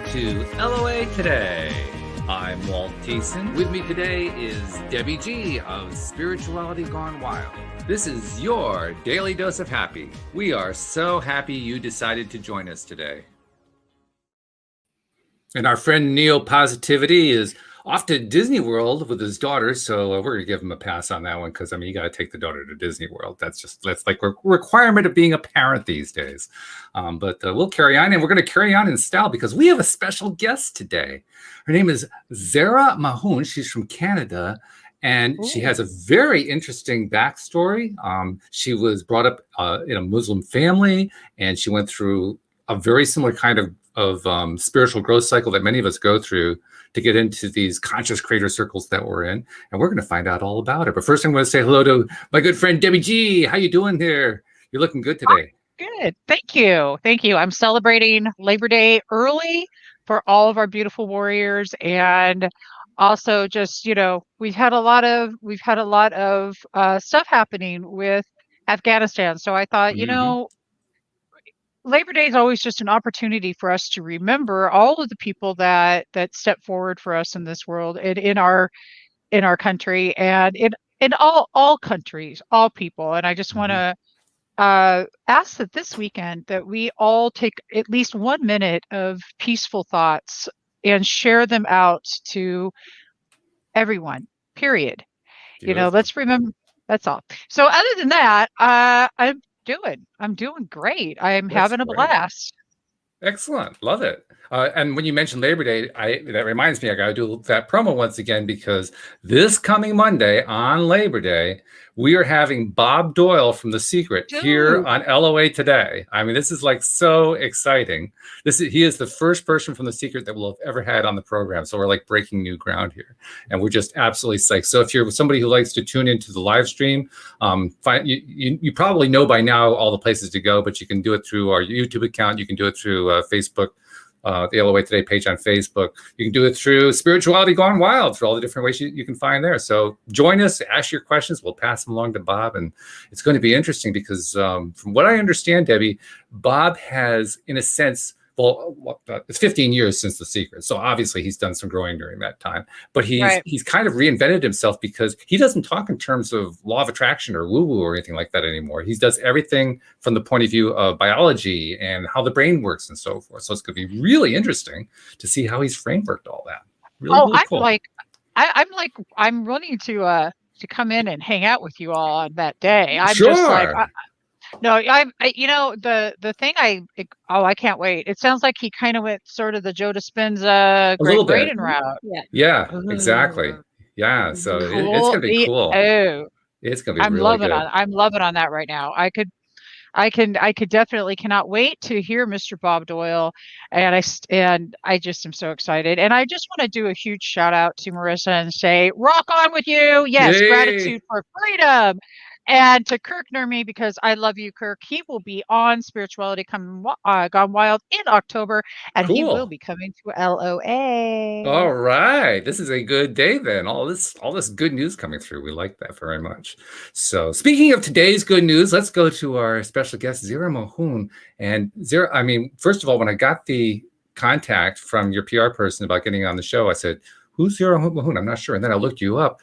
to LOA Today. I'm Walt. With me today is Debbie G of Spirituality Gone Wild. This is your daily dose of happy. We are so happy you decided to join us today. And our friend Neo Positivity is off to Disney World with his daughter, so we're going to give him a pass on that one because, I mean, you got to take the daughter to Disney World. That's like a requirement of being a parent these days. But we'll carry on, and we're going to carry on in style because we have a special guest today. Her name is Zehra Mahoon. She's from Canada, and she has a very interesting backstory. She was brought up in a Muslim family, and she went through a very similar kind of spiritual growth cycle that many of us go through to get into these conscious creator circles that we're in. And we're going to find out all about it. But first, I'm going to say hello to my good friend, Debbie G. How you doing here? You're looking good today. Good. Thank you. Thank you. I'm celebrating Labor Day early for all of our beautiful warriors. And also just, we've had a lot of stuff happening with Afghanistan. So I thought, Labor Day is always just an opportunity for us to remember all of the people that step forward for us in this world and in our country and in all countries, all people. And I just want to ask that this weekend that we all take at least 1 minute of peaceful thoughts and share them out to everyone, period. Let's remember, that's all. So other than that, I'm doing great. I'm having a blast. Excellent. Love it. And when you mentioned Labor Day, that reminds me, I got to do that promo once again, because this coming Monday on Labor Day, we are having Bob Doyle from The Secret here on LOA Today. I mean, this is like so exciting. He is the first person from The Secret that we'll have ever had on the program. So we're like breaking new ground here, and we're just absolutely psyched. So if you're somebody who likes to tune into the live stream, you probably know by now all the places to go, but you can do it through our YouTube account. You can do it through Facebook, the LOA Today page on Facebook. You can do it through Spirituality Gone Wild, through all the different ways you can find there. So join us, ask your questions. We'll pass them along to Bob. And it's going to be interesting because from what I understand, Debbie, Bob has, in a sense, it's 15 years since The Secret. So obviously he's done some growing during that time. But he's kind of reinvented himself because he doesn't talk in terms of law of attraction or woo-woo or anything like that anymore. He does everything from the point of view of biology and how the brain works and so forth. So it's going to be really interesting to see how he's frameworked all that. Really cool. I'm running to come in and hang out with you all on that day. I'm sure. Just like... No, the thing I can't wait. It sounds like he kind of went sort of the Joe Dispenza Greg Braden route. Yeah, exactly. Yeah, so it's going to be cool. It's going to be really good. I'm loving on that right now. I could definitely cannot wait to hear Mr. Bob Doyle, and I just am so excited. And I just want to do a huge shout out to Marissa and say, rock on with you. Yes, yay. Gratitude for freedom. And to Kirk Nurmi, because I love you, Kirk. He will be on Spirituality Gone Wild in October, and he will be coming to LOA. All right, this is a good day then. All this good news coming through. We like that very much. So speaking of today's good news, let's go to our special guest, Zehra Mahoon. And Zehra, I mean, first of all, when I got the contact from your PR person about getting on the show, I said, "Who's Zehra Mahoon?" I'm not sure. And then I looked you up.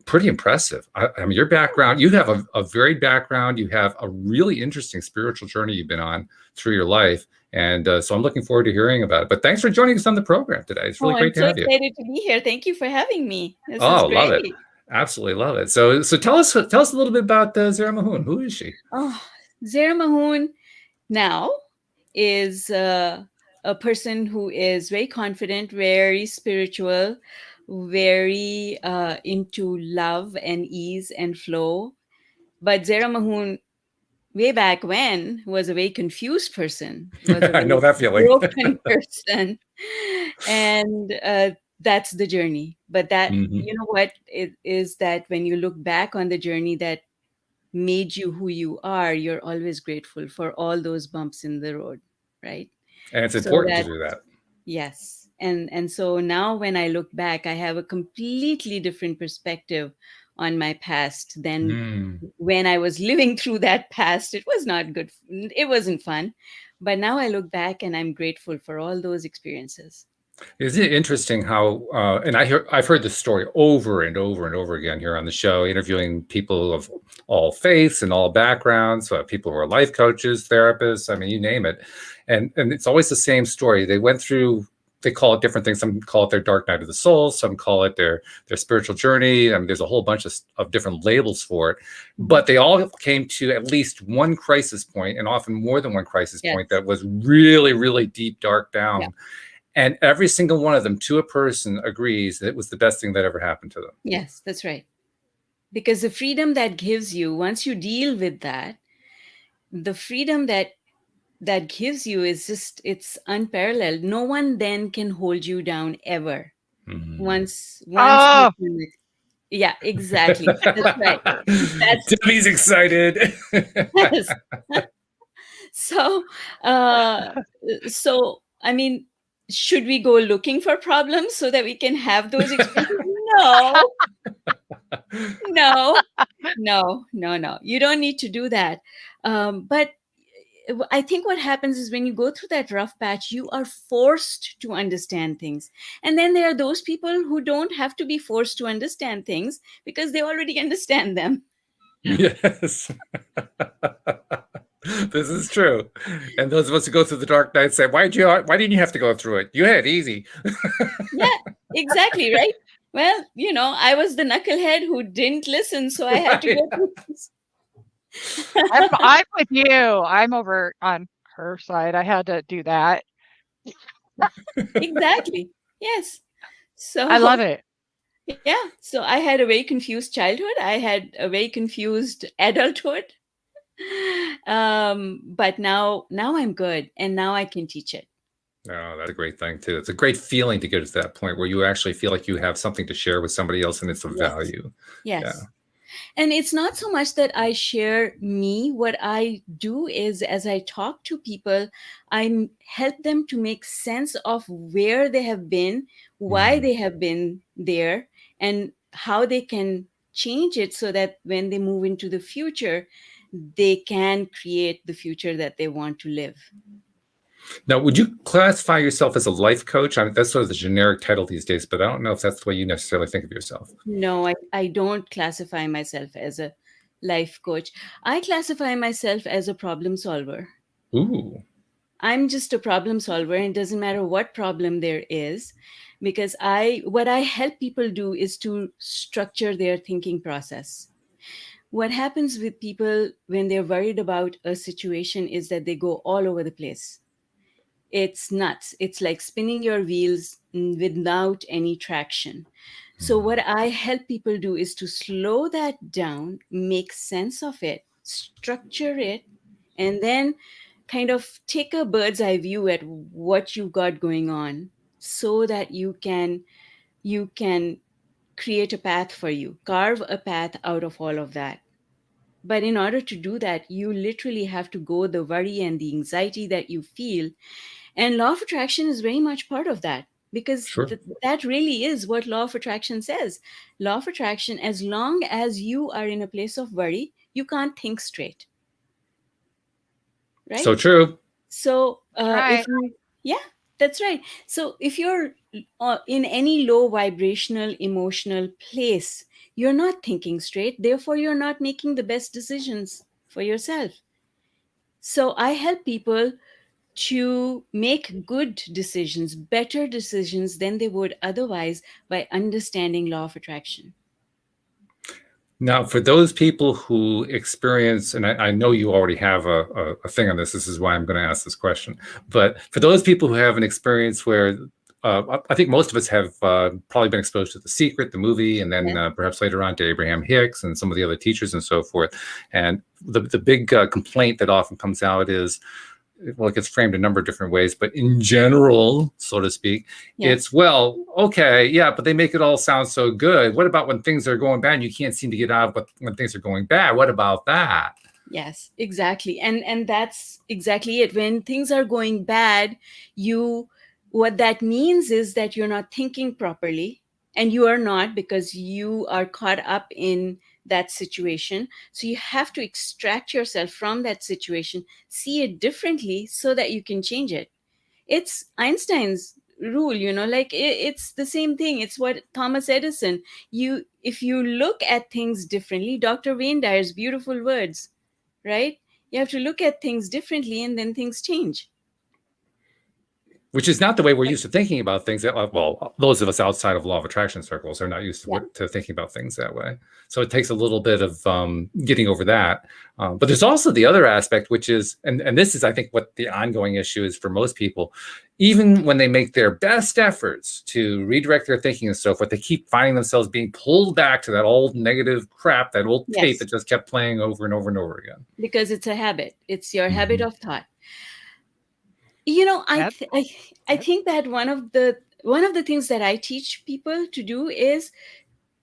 Pretty impressive. I mean, your background, you have a varied background. You have a really interesting spiritual journey you've been on through your life. And so I'm looking forward to hearing about it. But thanks for joining us on the program today. It's really great to have you. I'm so excited to be here. Thank you for having me. This is great. Love it. Absolutely love it. So tell us a little bit about Zehra Mahoon. Who is she? Zehra Mahoon now is a person who is very confident, very spiritual, very into love and ease and flow. But Zehra Mahoon, way back when, was a very confused person. I know that feeling. Broken person. And that's the journey. But that, you know what, it is that when you look back on the journey that made you who you are, you're always grateful for all those bumps in the road, right? And it's important to do that. Yes. And so now when I look back, I have a completely different perspective on my past than when I was living through that past. It was not good. It wasn't fun. But now I look back and I'm grateful for all those experiences. Isn't it interesting how, and I've heard this story over and over and over again here on the show, interviewing people of all faiths and all backgrounds, people who are life coaches, therapists, I mean, you name it. And it's always the same story. They went through, they call it different things. Some call it their dark night of the soul. Some call it their spiritual journey. I mean, there's a whole bunch of different labels for it. But they all came to at least one crisis point, and often more than one crisis point that was really, really deep, dark down. Yeah. And every single one of them, to a person, agrees that it was the best thing that ever happened to them. Yes, that's right. Because the freedom that gives you, once you deal with that, the freedom that gives you is just, it's unparalleled. No one then can hold you down ever. Mm-hmm. Once yeah, exactly. That's right. Debbie's excited. Yes. So, I mean, should we go looking for problems so that we can have those experiences? No. You don't need to do that. But I think what happens is when you go through that rough patch, you are forced to understand things. And then there are those people who don't have to be forced to understand things because they already understand them. Yes. This is true. And those of us who go through the dark night say, why didn't you have to go through it? You had it easy. Yeah, exactly, right? Well, I was the knucklehead who didn't listen, so I had to go through this. I'm with you. I'm over on her side. I had to do that. Exactly. Yes. So I love it. Yeah. So I had a very confused childhood. I had a very confused adulthood. But now I'm good, and now I can teach it. Oh, that's a great thing too. It's a great feeling to get to that point where you actually feel like you have something to share with somebody else and it's of value. Yes. Yeah. And it's not so much that I share me. What I do is, as I talk to people, I help them to make sense of where they have been, why they have been there, and how they can change it so that when they move into the future, they can create the future that they want to live. Now, would you classify yourself as a life coach? I mean, that's sort of the generic title these days, but I don't know if that's the way you necessarily think of yourself. No, I don't classify myself as a life coach. I classify myself as a problem solver. Ooh. I'm just a problem solver, and it doesn't matter what problem there is, because what I help people do is to structure their thinking process. What happens with people when they're worried about a situation is that they go all over the place. It's nuts. It's like spinning your wheels without any traction. So what I help people do is to slow that down, make sense of it, structure it, and then kind of take a bird's eye view at what you've got going on so that you can create a path for you, carve a path out of all of that. But in order to do that, you literally have to go the worry and the anxiety that you feel. And law of attraction is very much part of that, because that really is what law of attraction says. Law of attraction, as long as you are in a place of worry, you can't think straight. Right? So true. So that's right. So if you're in any low vibrational emotional place, you're not thinking straight. Therefore, you're not making the best decisions for yourself. So I help people to make good decisions, better decisions than they would otherwise, by understanding law of attraction. Now, for those people who experience, and I know you already have a thing on this, this is why I'm going to ask this question, but for those people who have an experience where, I think most of us have probably been exposed to The Secret, the movie, and then perhaps later on to Abraham Hicks and some of the other teachers and so forth. And the big complaint that often comes out is, well, it gets framed a number of different ways, but in general, so to speak, it's, well, okay, yeah, but they make it all sound so good. What about when things are going bad and you can't seem to get out of when things are going bad? What about that? Yes, exactly. And that's exactly it. When things are going bad, what that means is that you're not thinking properly, and you are not, because you are caught up in that situation. So you have to extract yourself from that situation, see it differently so that you can change it. It's Einstein's rule, like it's the same thing. It's what Thomas Edison, if you look at things differently, Dr. Wayne Dyer's beautiful words, right? You have to look at things differently and then things change. Which is not the way we're used to thinking about things. Well, those of us outside of law of attraction circles are not used to thinking about things that way. So it takes a little bit of getting over that. But there's also the other aspect, which is, and this is, I think, what the ongoing issue is for most people. Even when they make their best efforts to redirect their thinking and so forth, they keep finding themselves being pulled back to that old negative crap, that old tape that just kept playing over and over and over again. Because it's a habit. It's your habit of thought. I think that one of the things that I teach people to do is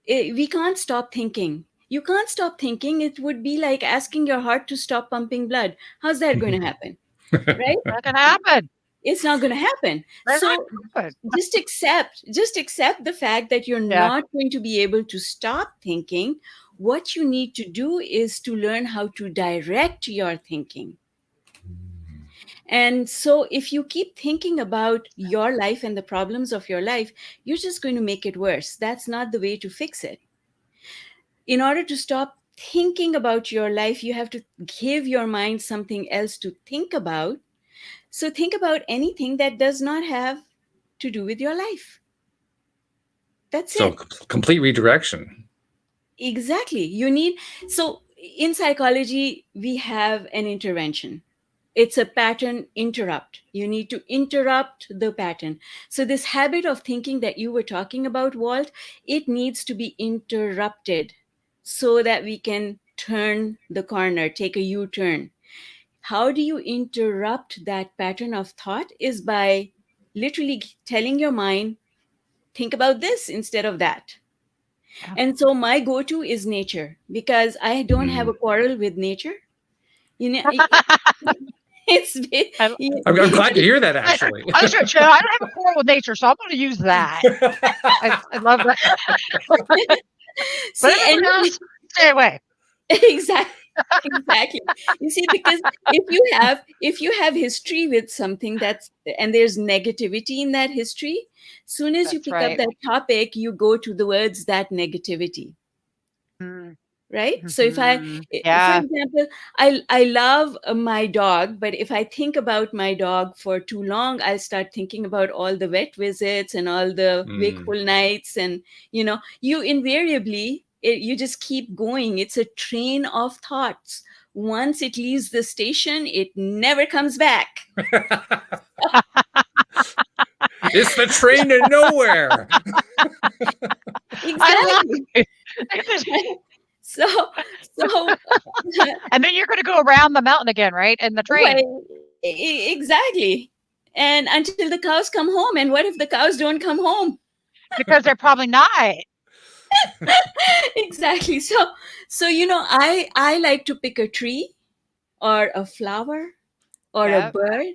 we can't stop thinking. You can't stop thinking. It would be like asking your heart to stop pumping blood. How's that going to happen? Right? Not going to happen. It's not going to happen. So just accept the fact that you're not going to be able to stop thinking. What you need to do is to learn how to direct your thinking. And so if you keep thinking about your life and the problems of your life, you're just going to make it worse. That's not the way to fix it. In order to stop thinking about your life, you have to give your mind something else to think about. So think about anything that does not have to do with your life. That's it. So complete redirection. Exactly. So in psychology, we have an intervention. It's a pattern interrupt. You need to interrupt the pattern. So this habit of thinking that you were talking about, Walt, it needs to be interrupted so that we can turn the corner, take a U-turn. How do you interrupt that pattern of thought? Is by literally telling your mind, think about this instead of that. Yeah. And so my go-to is nature, because I don't have a quarrel with nature. I'm glad to hear that, actually. I don't have a quarrel with nature, so I'm going to use that. I love that. But everyone else, stay away. Exactly. You see, because if you have history with something and there's negativity in that history, soon as you pick up that topic, you go to the words that negativity. Right? Mm-hmm. So for example, I love my dog, but if I think about my dog for too long, I'll start thinking about all the vet visits and all the wakeful nights. And, you invariably, you just keep going. It's a train of thoughts. Once it leaves the station, it never comes back. It's the train to nowhere. Exactly. So and then you're going to go around the mountain again, right? And the train. Exactly. And until the cows come home. And what if the cows don't come home? Because they're probably not. Exactly. So I like to pick a tree or a flower or a bird,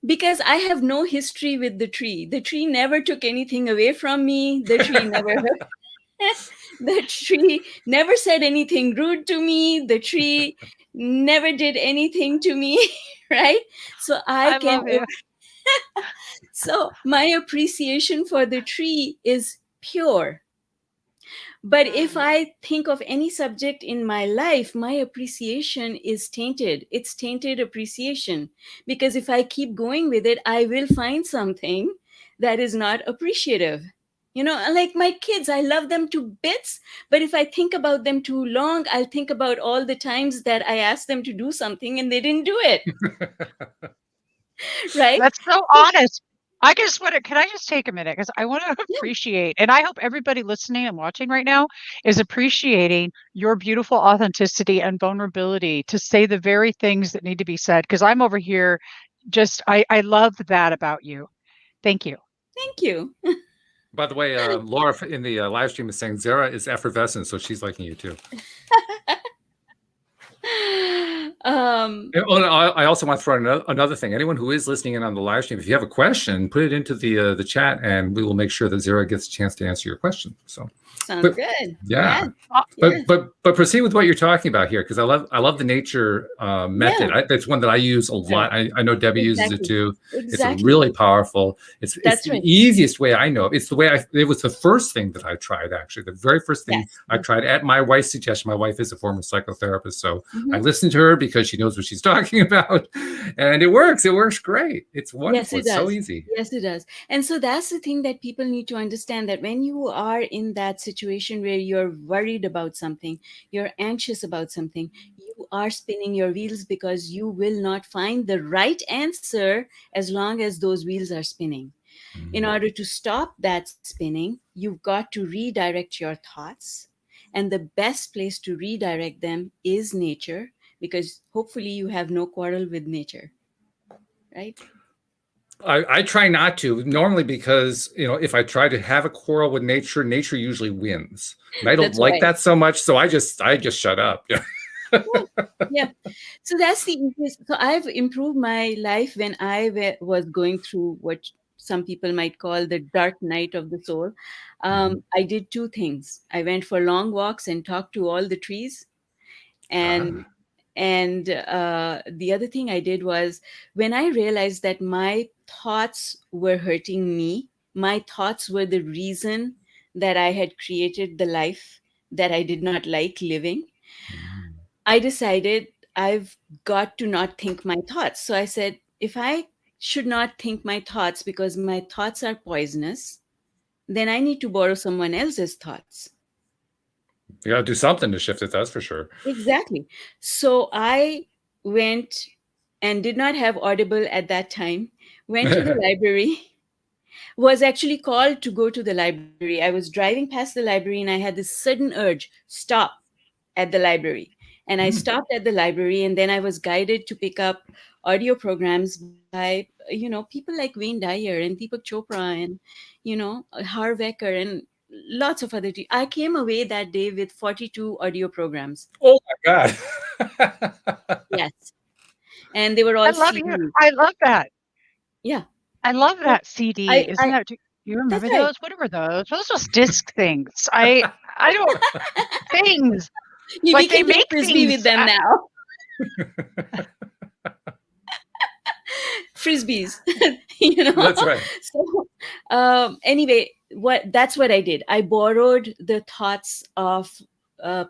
because I have no history with the tree. The tree never took anything away from me. The tree never the tree never said anything rude to me. The tree never did anything to me, right? So so my appreciation for the tree is pure. But if I think of any subject in my life, my appreciation is tainted. It's tainted appreciation. Because if I keep going with it, I will find something that is not appreciative. Like my kids, I love them to bits. But if I think about them too long, I'll think about all the times that I asked them to do something and they didn't do it. Right? That's so honest. Can I just take a minute? Because I want to appreciate, and I hope everybody listening and watching right now is appreciating your beautiful authenticity and vulnerability to say the very things that need to be said. Because I'm over here I love that about you. Thank you. Thank you. By the way, Laura in the live stream is saying Zehra is effervescent, so she's liking you too. Oh, and I also want to throw in another thing. Anyone who is listening in on the live stream, if you have a question, put it into the chat, and we will make sure that Zehra gets a chance to answer your question. So, Sounds but good. yeah, Yeah. but proceed with what you're talking about here, because I love the nature method. That's one that I use a lot. Right. I know Debbie uses it Exactly. too. It's Exactly. really powerful. It's That's the right. easiest way I know. It's the way it was the first thing that I tried, actually. The very first thing I tried at my wife's suggestion. My wife is a former psychotherapist, so I listened to her because she knows what she's talking about, and it works. It works great. It's wonderful. Yes, it It's so does. easy. Yes, it does. And so that's the thing that people need to understand, that when you are in that situation where you're worried about something, you're anxious about something, you are spinning your wheels, because you will not find the right answer as long as those wheels are spinning. In order to stop that spinning, you've got to redirect your thoughts. And the best place to redirect them is nature, because hopefully you have no quarrel with nature, right? I try not to normally, because if I try to have a quarrel with nature, nature usually wins, and I don't That's like right. that so much. So I just shut up. Yeah. So that's the easiest. So I've improved my life when I was going through what some people might call the dark night of the soul. I did two things. I went for long walks and talked to all the trees, and the other thing I did was, when I realized that my thoughts were hurting me, my thoughts were the reason that I had created the life that I did not like living, I decided I've got to not think my thoughts. So I said, if I should not think my thoughts because my thoughts are poisonous, then I need to borrow someone else's thoughts. You got to do something to shift it, that's for sure. Exactly. So I went, and did not have Audible at that time, went to the library, was actually called to go to the library. I was driving past the library and I had this sudden urge, stop at the library. And I stopped at the library, and then I was guided to pick up audio programs by, people like Wayne Dyer and Deepak Chopra and, Harvecker and lots of other. I came away that day with 42 audio programs. Oh my God. Yes. And they were all I love you. CDs. I love that. Yeah. I love that CD. Isn't that? Do you remember That's right. those? What were those? Those just disc things. I don't things. We Like they can play make frisbee things. with them now. Frisbees, That's right. So, anyway, that's what I did. I borrowed the thoughts of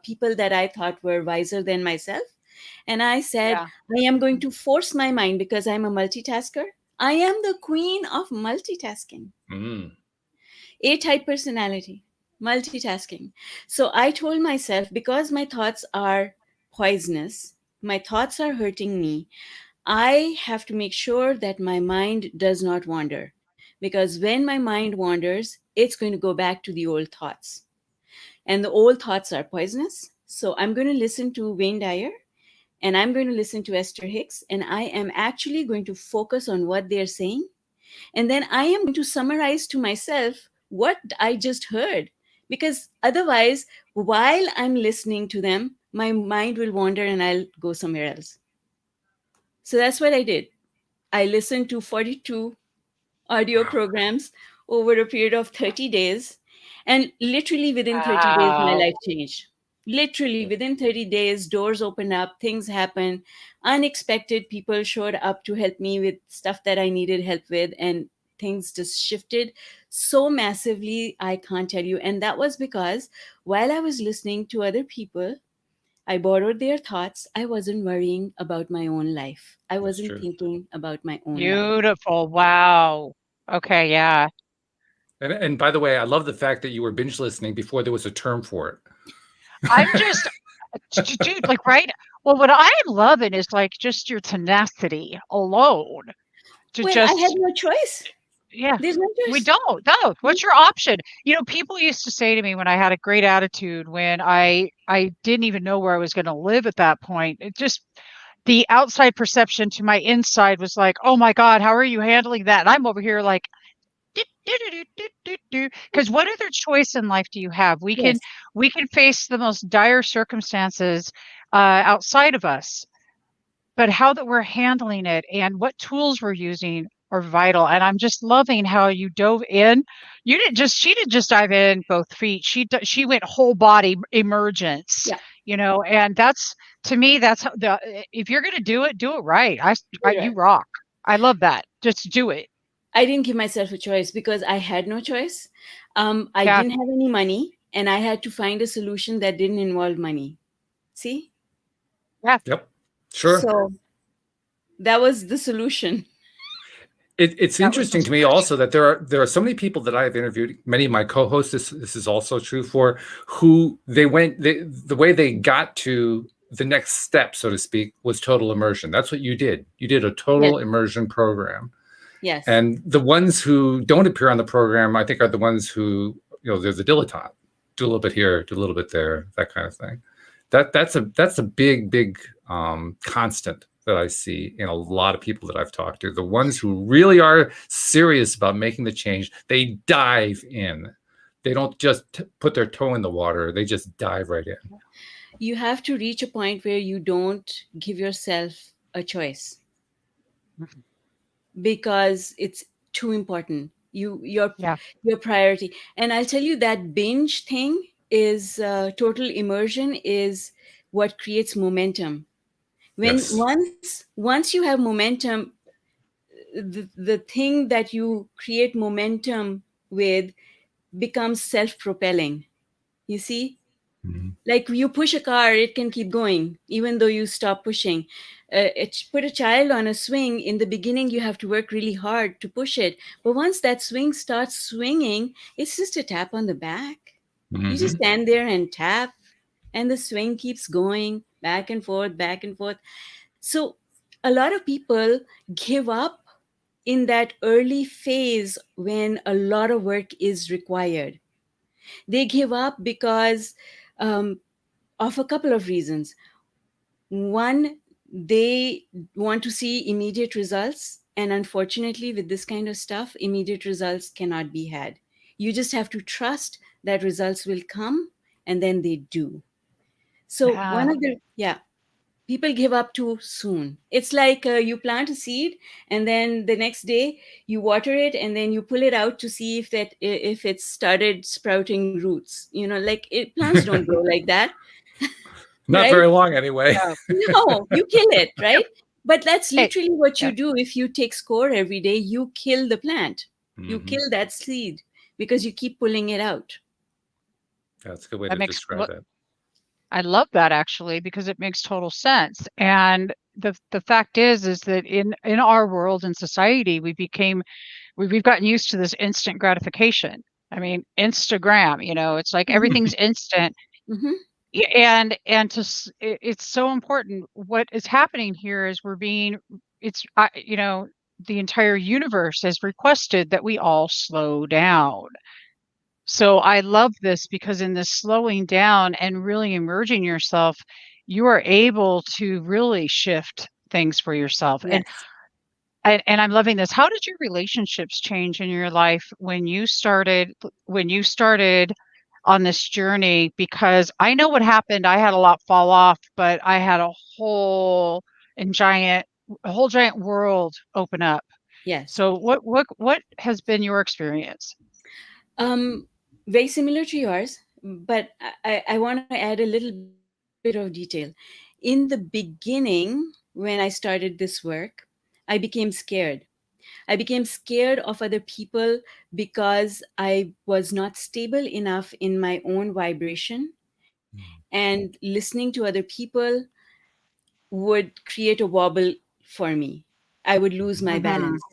people that I thought were wiser than myself, and I said, I am going to force my mind, because I'm a multitasker. I am the queen of multitasking. A-type personality, multitasking. So I told myself, because my thoughts are poisonous, my thoughts are hurting me, I have to make sure that my mind does not wander. Because when my mind wanders, it's going to go back to the old thoughts. And the old thoughts are poisonous. So I'm going to listen to Wayne Dyer, and I'm going to listen to Esther Hicks, and I am actually going to focus on what they're saying. And then I am going to summarize to myself what I just heard. Because otherwise, while I'm listening to them, my mind will wander and I'll go somewhere else. So that's what I did. I listened to 42 audio programs over a period of 30 days. And literally within 30 days, my life changed. Literally within 30 days, doors opened up, things happened. Unexpected people showed up to help me with stuff that I needed help with. And things just shifted so massively, I can't tell you. And that was because while I was listening to other people, I borrowed their thoughts. I wasn't worrying about my own life. I wasn't thinking about my own life. Beautiful. Wow. Okay. Yeah. And by the way, I love the fact that you were binge listening before there was a term for it. I'm just, dude, like, right? Well, what I'm loving is like just your tenacity alone. I had no choice. Yeah. There's no choice. We don't. No. What's your option? People used to say to me when I had a great attitude, when I didn't even know where I was going to live at that point, it just, the outside perception to my inside was like, oh my God, how are you handling that? And I'm over here like, because what other choice in life do you have? We can face the most dire circumstances outside of us. but how that we're handling it and what tools we're using are vital. And I'm just loving how you dove in. She didn't just dive in both feet. She went whole body emergence, Yeah. and that's, to me, that's how if you're going to do it right. You Right. rock. I love that. Just do it. I didn't give myself a choice because I had no choice. I Yeah. didn't have any money, and I had to find a solution that didn't involve money. See? Yeah. Yep. Sure. So that was the solution. It's That was the interesting to me also that there are so many people that I've interviewed, many of my co-hosts, this is also true for, who the way they got to the next step, so to speak, was total immersion. That's what you did. You did a total immersion program. Yes. And the ones who don't appear on the program, I think, are the ones who, they're the dilettante. Do a little bit here, do a little bit there, that kind of thing. That's a big constant that I see in a lot of people that I've talked to. The ones who really are serious about making the change, they dive in. They don't just put their toe in the water. They just dive right in. You have to reach a point where you don't give yourself a choice because it's too important. Your priority. And I'll tell you that binge thing is total immersion is what creates momentum. When Yes. once you have momentum, the thing that you create momentum with becomes self-propelling. You see? Mm-hmm. Like you push a car, it can keep going even though you stop pushing. Put a child on a swing. In the beginning, you have to work really hard to push it, but once that swing starts swinging, it's just a tap on the back. You just stand there and tap, and the swing keeps going back and forth, back and forth. So a lot of people give up in that early phase when a lot of work is required. They give up because of a couple of reasons. One, they want to see immediate results. And unfortunately, with this kind of stuff, immediate results cannot be had. You just have to trust that results will come, and then they do. So, one of the, people give up too soon. It's like you plant a seed, and then the next day you water it, and then you pull it out to see if it started sprouting roots. Like plants don't grow like that. Not Right? very long anyway. No, you kill it, right? But that's Hey, literally what you do. If you take score every day, you kill the plant. You kill that seed because you keep pulling it out. That's a good way that to makes describe it. I love that, actually, because it makes total sense. And the fact is that in our world and society, we've gotten used to this instant gratification. I mean, Instagram, it's like everything's instant. Mhm. And it's so important. What is happening here is the entire universe has requested that we all slow down. So I love this because in this slowing down and really immersing yourself, you are able to really shift things for yourself. Yes. And I'm loving this. How did your relationships change in your life when you started on this journey? Because I know what happened. I had a lot fall off, but I had a whole giant world open up. Yes. So what has been your experience? Very similar to yours, but I want to add a little bit of detail. In the beginning, when I started this work, I became scared. I became scared of other people because I was not stable enough in my own vibration. And listening to other people would create a wobble for me. I would lose my Mhm. balance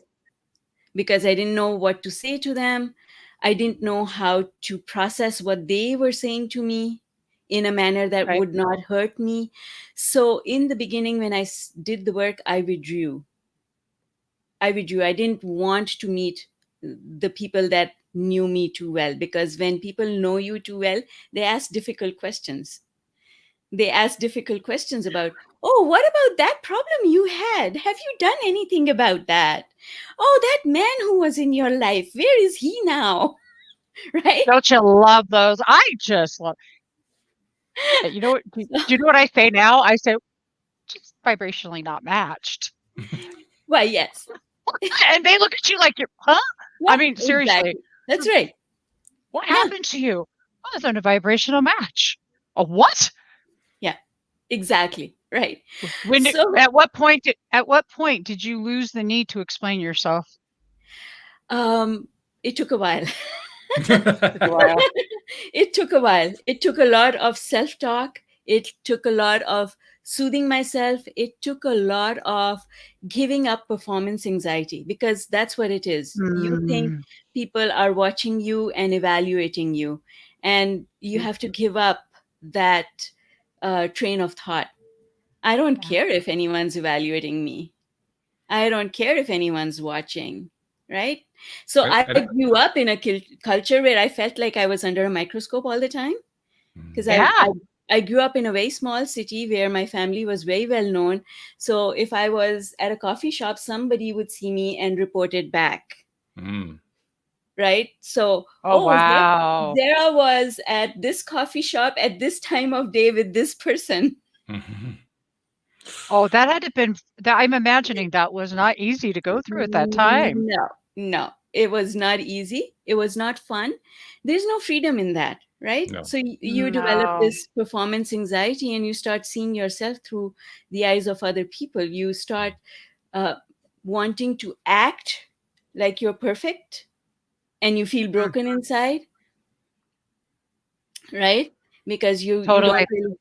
because I didn't know what to say to them. I didn't know how to process what they were saying to me in a manner that Right. would not hurt me. So, in the beginning, when I did the work, I withdrew. I didn't want to meet the people that knew me too well, because when people know you too well, they ask difficult questions. They ask difficult questions about, oh, what about that problem you had? Have you done anything about that? Oh, that man who was in your life, where is he now? Right? Don't you love those? I just love. You know what? Do you know what I say now? I say, vibrationally not matched. Why, yes. And they look at you like you're, huh? Yeah, I mean, seriously, exactly. That's right. what Yeah. happened to you? Oh, it's on a vibrational match. A what? Yeah, exactly. Right. When So at what point did you lose the need to explain yourself? it took a while. Wow. It took a while. It took a lot of self-talk. It took a lot of soothing myself. It took a lot of giving up performance anxiety, because that's what it is. You think Mm. people are watching you and evaluating you, and you have to give up that train of thought. I don't care if anyone's evaluating me. I don't care if anyone's watching, right? So I grew up in a culture where I felt like I was under a microscope all the time, because Yeah. I grew up in a very small city where my family was very well known. So if I was at a coffee shop, somebody would see me and report it back, right? So, Oh, wow. Zehra was at this coffee shop at this time of day with this person. Oh, that had to been that I'm imagining that was not easy to go through at that time. No, it was not easy. It was not fun. There's no freedom in that, right? No. So you develop this performance anxiety, and you start seeing yourself through the eyes of other people. You start wanting to act like you're perfect, and you feel broken inside, right? Because you Totally. don't really,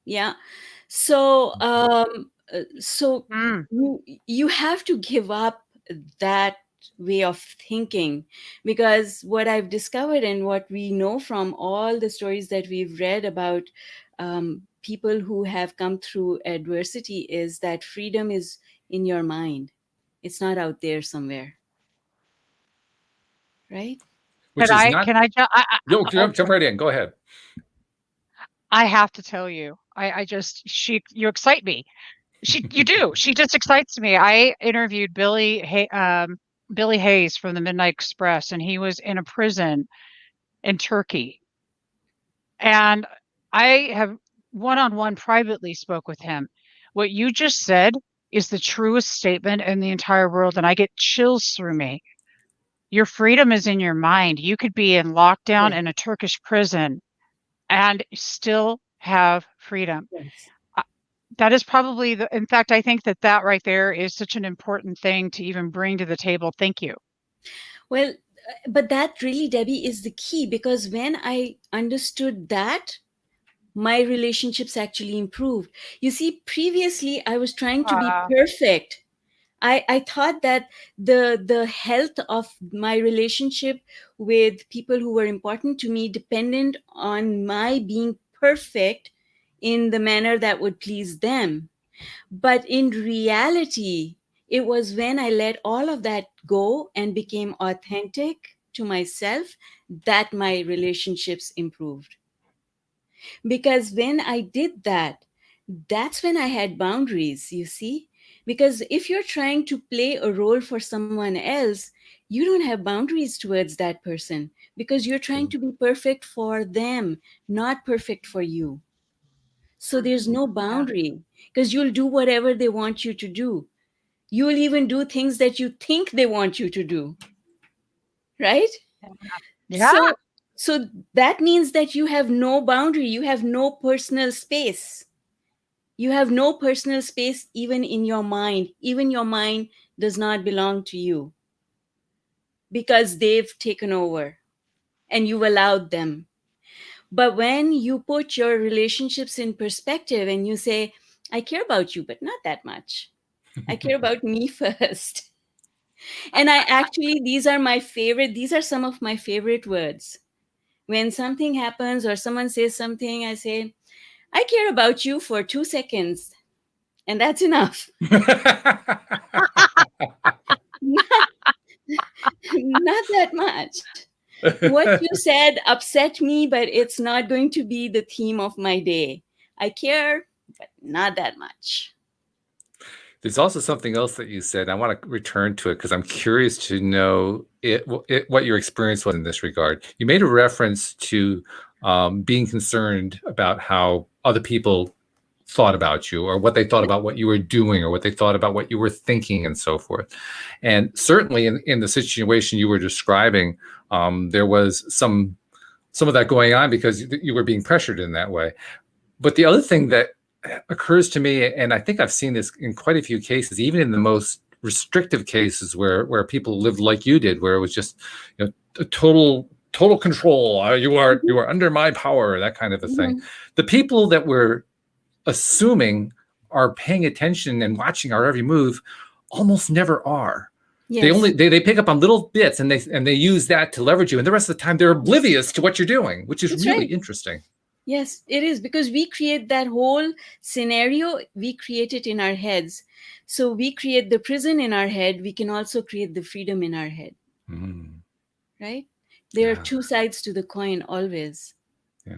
yeah. So you have to give up that way of thinking, because what I've discovered and what we know from all the stories that we've read about people who have come through adversity is that freedom is in your mind. It's not out there somewhere, right? Which is not. Can I jump right in. Go ahead. I have to tell you, you excite me. You do. She just excites me. I interviewed Billy Hayes from the Midnight Express, and he was in a prison in Turkey. And I have one-on-one privately spoke with him. What you just said is the truest statement in the entire world, and I get chills through me. Your freedom is in your mind. You could be in lockdown in a Turkish prison and still have freedom. Yes. That is probably in fact, I think that right there is such an important thing to even bring to the table. Thank you. Well, but that really, Debbie, is the key, because when I understood that, my relationships actually improved. You see, previously I was trying to be perfect. I thought that the health of my relationship with people who were important to me depended on my being perfect in the manner that would please them. But in reality, it was when I let all of that go and became authentic to myself that my relationships improved. Because when I did that, that's when I had boundaries, you see? Because if you're trying to play a role for someone else, you don't have boundaries towards that person, because you're trying to be perfect for them, not perfect for you. So there's no boundary, because you'll do whatever they want you to do. You'll even do things that you think they want you to do, right? Yeah. So that means that you have no boundary, you have no personal space. You have no personal space even in your mind. Even your mind does not belong to you, because they've taken over and you've allowed them. But when you put your relationships in perspective and you say, I care about you, but not that much. I care about me first. And these are some of my favorite words. When something happens or someone says something, I say, I care about you for 2 seconds. And that's enough. Not that much. What you said upset me, but it's not going to be the theme of my day. I care, but not that much. There's also something else that you said. I want to return to it because I'm curious to know what your experience was in this regard. You made a reference to being concerned about how other people thought about you, or what they thought about what you were doing, or what they thought about what you were thinking, and so forth. And certainly in the situation you were describing, there was some of that going on because you were being pressured in that way. But the other thing that occurs to me, and I think I've seen this in quite a few cases, even in the most restrictive cases where people lived like you did, where it was just, you know, a total control. You are under my power, that kind of a thing. The people that we're assuming are paying attention and watching our every move almost never are. Yes. They pick up on little bits, and they use that to leverage you, and the rest of the time they're oblivious to what you're doing, which is That's really right. interesting. Yes, it is, because we create that whole scenario, we create it in our heads. So we create the prison in our head, we can also create the freedom in our head. Right? There are two sides to the coin always. Yeah.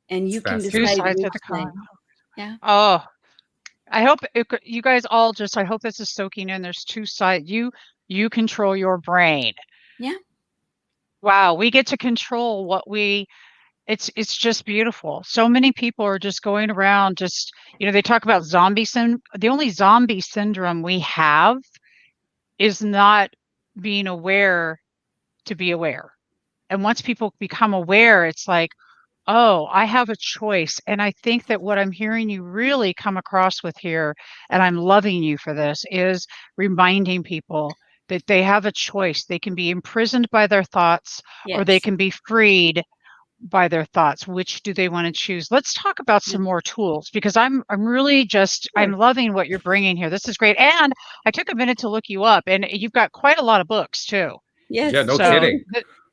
And you can decide two sides which of the coin. side. Yeah. Oh, I hope you guys all I hope this is soaking in. There's two sides. You control your brain. Yeah. Wow, we get to control what it's just beautiful. So many people are just going around just, they talk about the only zombie syndrome we have is not being aware to be aware. And once people become aware, it's like, oh, I have a choice. And I think that what I'm hearing you really come across with here, and I'm loving you for this, is reminding people that they have a choice. They can be imprisoned by their thoughts, or they Yes. can be freed by their thoughts. Which do they want to choose? Let's talk about some more tools, because I'm really just, I'm loving what you're bringing here. This is great. And I took a minute to look you up, and you've got quite a lot of books too. Yes. Yeah, no kidding.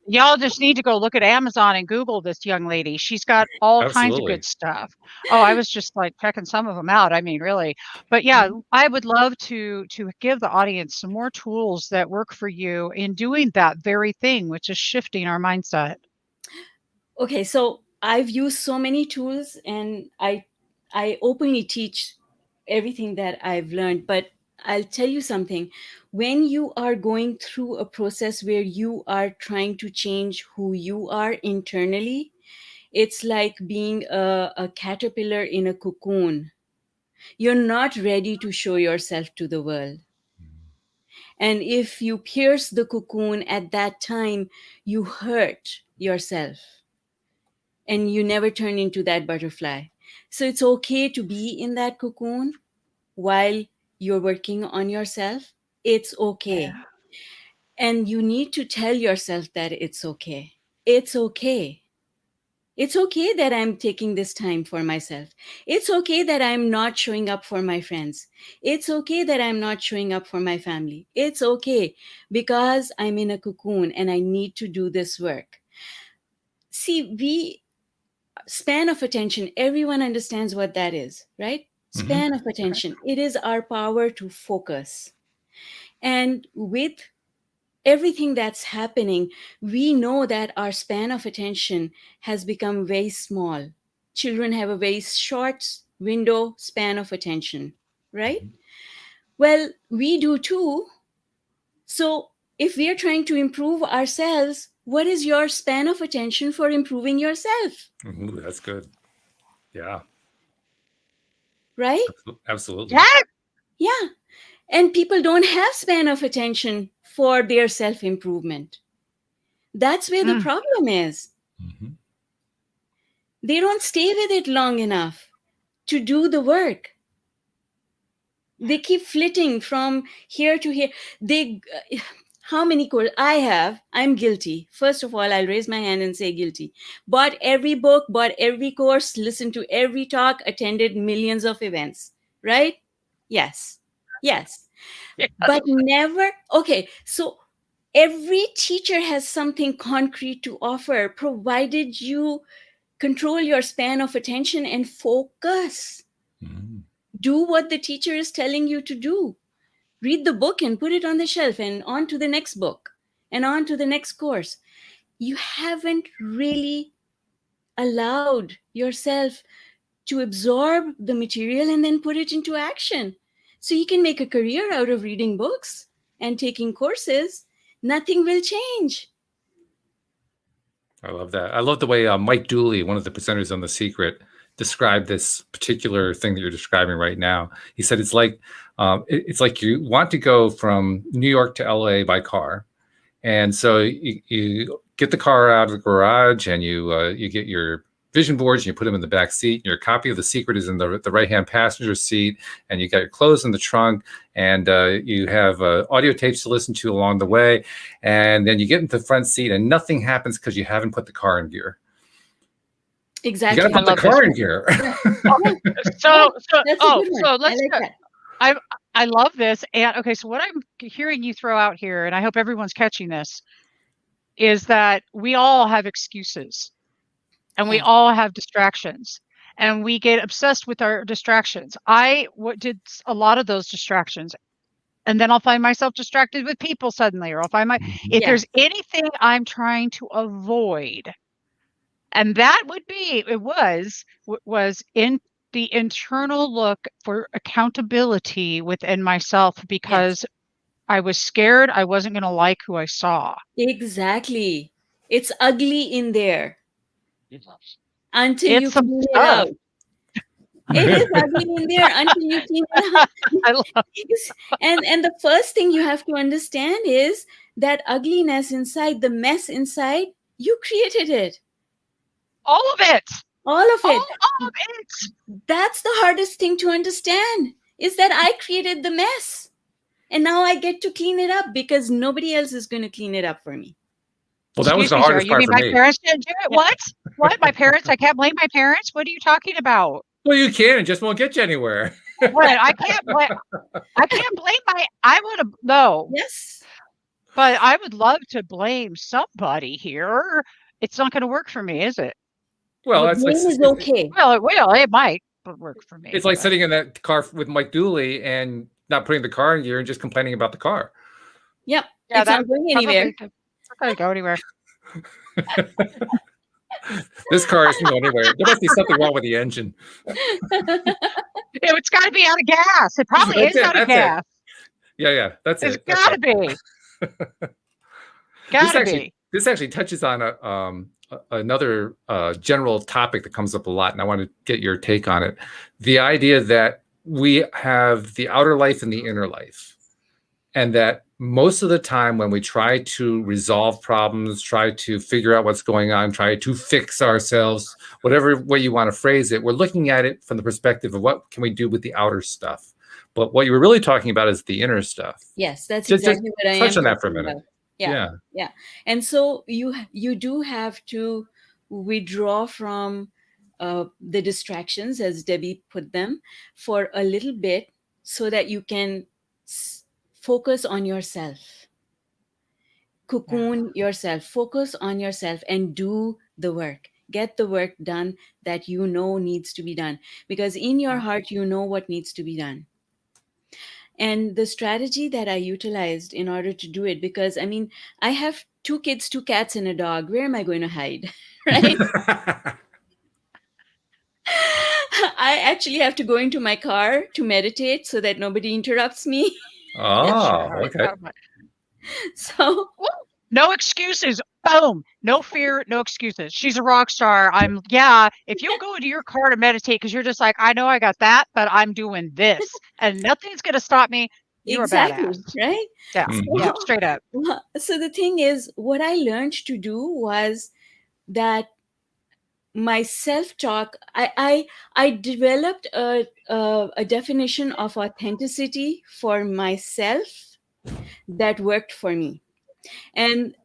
Y'all just need to go look at Amazon and Google this young lady. She's got all kinds of good stuff. Oh, I was just like checking some of them out. I mean, really. But yeah, I would love to give the audience some more tools that work for you in doing that very thing, which is shifting our mindset. Okay, so I've used so many tools, and I openly teach everything that I've learned. But I'll tell you something. When you are going through a process where you are trying to change who you are internally, it's like being a caterpillar in a cocoon. You're not ready to show yourself to the world. And if you pierce the cocoon at that time, you hurt yourself and you never turn into that butterfly. So it's okay to be in that cocoon while you're working on yourself. It's okay. Yeah. And you need to tell yourself that it's okay. It's okay. It's okay that I'm taking this time for myself. It's okay that I'm not showing up for my friends. It's okay that I'm not showing up for my family. It's okay because I'm in a cocoon and I need to do this work. See, span of attention, everyone understands what that is, right? Span of attention. It is our power to focus. And with everything that's happening, we know that our span of attention has become very small. Children have a very short window span of attention, right? Well, we do too. So if we are trying to improve ourselves, what is your span of attention for improving yourself? Ooh, that's good. Yeah. Right? Absolutely. Yeah. Yeah. And people don't have span of attention for their self-improvement. That's where the problem is. They don't stay with it long enough to do the work. They keep flitting from here to here. How many courses I have? I'm guilty. First of all, I'll raise my hand and say guilty. Bought every book, bought every course, listened to every talk, attended millions of events, right? Yes. But never, okay, so every teacher has something concrete to offer, provided you control your span of attention and focus. Do what the teacher is telling you to do. Read the book and put it on the shelf and on to the next book and on to the next course. You haven't really allowed yourself to absorb the material and then put it into action. So you can make a career out of reading books and taking courses. Nothing will change. I love that. I love the way Mike Dooley, one of the presenters on The Secret, described this particular thing that you're describing right now. He said it's like you want to go from New York to LA by car, and so you get the car out of the garage and you get your vision boards and you put them in the back seat. Your copy of The Secret is in the right-hand passenger seat, and you got your clothes in the trunk, and you have audio tapes to listen to along the way, and then you get into the front seat and nothing happens because you haven't put the car in gear. Exactly. You got to put the car in gear. So let's I love this. And okay, so what I'm hearing you throw out here, and I hope everyone's catching this, is that we all have excuses and we all have distractions and we get obsessed with our distractions. I did a lot of those distractions, and then I'll find myself distracted with people suddenly, or I'll find if there's anything I'm trying to avoid, and that was in the internal look for accountability within myself, because I was scared I wasn't going to like who I saw. Exactly. It's ugly in there until you clean it out. It is ugly in there until you clean it out. I love it. And the first thing you have to understand is that ugliness inside, the mess inside, you created it. All of it. All of it. All of it. That's the hardest thing to understand, is that I created the mess. And now I get to clean it up because nobody else is going to clean it up for me. Well, that was the hardest part for me. You mean my parents didn't do it? What? What? My parents? I can't blame my parents? What are you talking about? Well, you can. It just won't get you anywhere. What? I can't blame I would have, no. Yes. But I would love to blame somebody here. It's not going to work for me, is it? Well, that's blame is okay. Well, it will. It might work for me. It's like sitting in that car with Mike Dooley and not putting the car in gear and just complaining about the car. Yep. Yeah, it's not going anywhere. It's not going to go anywhere. This car isn't going anywhere. There must be something wrong with the engine. It's got to be out of gas. It probably is out of gas. Yeah, that's it. It's got to be. Got to be. This actually touches on another general topic that comes up a lot, and I want to get your take on it. The idea that we have the outer life and the inner life, and that most of the time when we try to resolve problems, try to figure out what's going on, try to fix ourselves, whatever way you want to phrase it, we're looking at it from the perspective of what can we do with the outer stuff. But what you were really talking about is the inner stuff. Yes, that's exactly what I am. Touch on that for a minute. Yeah. And so you do have to withdraw from the distractions, as Debbie put them, for a little bit so that you can focus on yourself. Cocoon yourself, focus on yourself and do the work. Get the work done that you know needs to be done, because in your heart, you know what needs to be done. And the strategy that I utilized in order to do it, because I mean, I have 2 kids, 2 cats, and a dog. Where am I going to hide? Right? I actually have to go into my car to meditate so that nobody interrupts me. Oh, okay. So no excuses. Boom. No fear, no excuses. She's a rock star. If you go into your car to meditate because you're just like, I know I got that, but I'm doing this and nothing's going to stop me. You're exactly, a badass. Right? Yeah. Yeah, straight up. So the thing is, what I learned to do was that my self-talk, I developed a definition of authenticity for myself that worked for me. And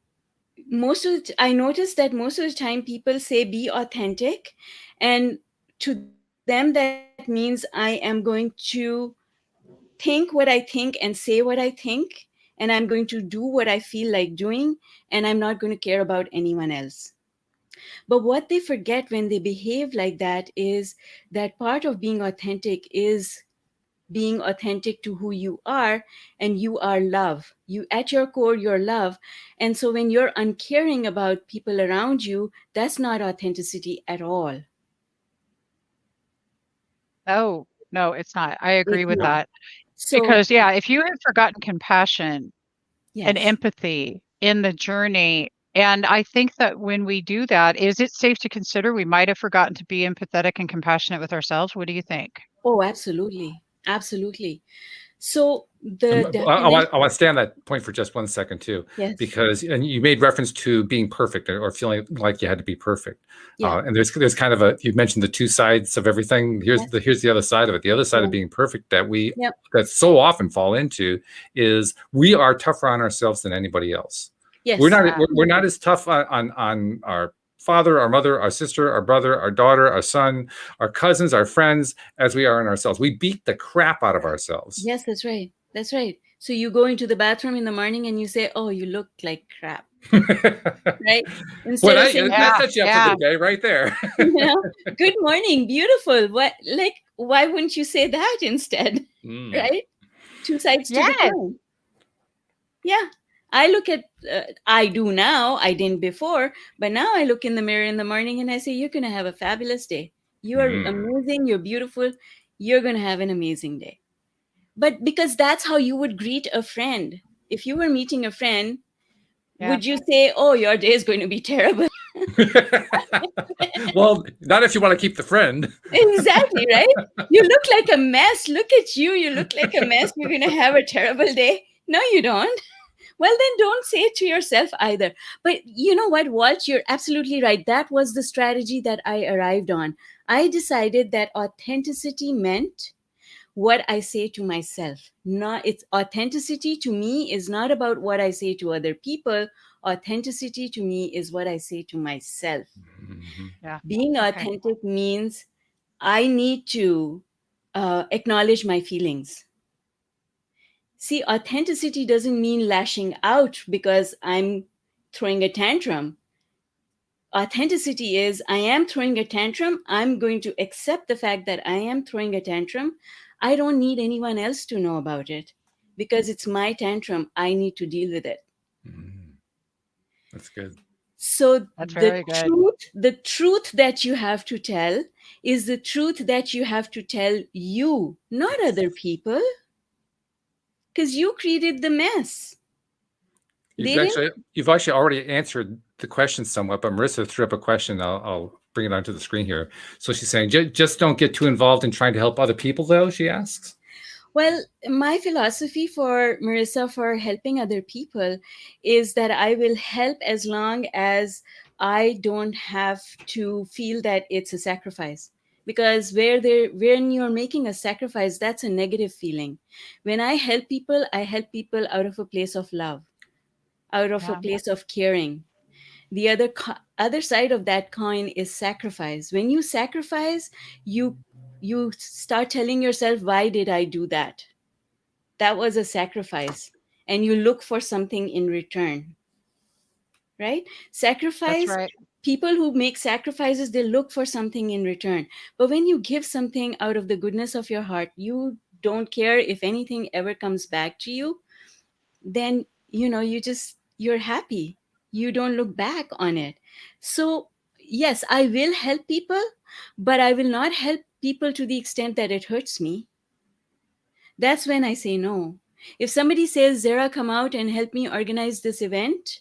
I noticed that most of the time people say be authentic, and to them that means I am going to think what I think and say what I think, and I'm going to do what I feel like doing, and I'm not going to care about anyone else. But what they forget when they behave like that is that part of being authentic is being authentic to who you are, and you are love. You, at your core, you're love. And so when you're uncaring about people around you, that's not authenticity at all. Oh, no, it's not. I agree with that. So, because if you have forgotten compassion and empathy in the journey And I think that when we do that, is it safe to consider we might have forgotten to be empathetic and compassionate with ourselves? What do you think? Oh, absolutely. Absolutely. So And the I definition, want to stay on that point for just 1 second too, yes, because and you made reference to being perfect or feeling like you had to be perfect. yeah, And there's kind of you mentioned the two sides of everything. yes, Here's the other side of it. The other side yeah, of being perfect yeah, that so often fall into is we are tougher on ourselves than anybody else. yes, We're not as tough on our father, our mother, our sister, our brother, our daughter, our son, our cousins, our friends, as we are on ourselves. We beat the crap out of ourselves. yes, that's right. That's right. So you go into the bathroom in the morning and you say, "Oh, you look like crap," right? Well, Instead of saying, that Yeah, sets you up for yeah, the day right there. you know, "Good morning, beautiful." What, like, why wouldn't you say that instead? Mm. Right? Two sides to the yes, coin. Yeah. I look at, I do now, I didn't before, but now I look in the mirror in the morning and I say, "You're going to have a fabulous day. You are Mm. amazing. You're beautiful. You're going to have an amazing day." But because that's how you would greet a friend. If you were meeting a friend, yeah. would you say, "Oh, your day is going to be terrible"? Well, not if you want to keep the friend. Exactly, right? You look like a mess. Look at you. You look like a mess. You're going to have a terrible day. No, you don't. Well, then don't say it to yourself either. But you know what, Walt? You're absolutely right. That was the strategy that I arrived on. I decided that authenticity meant what I say to myself. Not it's authenticity to me is not about what I say to other people. Authenticity to me is what I say to myself. Mhm. Yeah. Being Okay. authentic means I need to acknowledge my feelings. See, authenticity doesn't mean lashing out because I'm throwing a tantrum. Authenticity is I am throwing a tantrum. I'm going to accept the fact that I am throwing a tantrum. I don't need anyone else to know about it because it's my tantrum. I need to deal with it. Mm. That's good. So That's very good. the truth that you have to tell is the truth that you have to tell you, not other people, because you created the mess. They didn't. You've actually already answered the question somewhat, but Marissa threw up a question. I'll bring it onto the screen here. So she's saying, just don't get too involved in trying to help other people, though, she asks. Well, my philosophy for Marissa for helping other people is that I will help as long as I don't have to feel that it's a sacrifice. Because when you're making a sacrifice, that's a negative feeling. When I help people out of a place of love, out of a Yeah, place of caring. The other side of that coin is sacrifice. When you sacrifice, you you start telling yourself, "Why did I do that? That was a sacrifice," and you look for something in return, right? that's Sacrifice, right. people who make sacrifices, they look for something in return. But when you give something out of the goodness of your heart, you don't care if anything ever comes back to you. Then you're happy. You don't look back on it. So yes, I will help people, but I will not help people to the extent that it hurts me. That's when I say no. If somebody says, "Zehra, come out and help me organize this event,"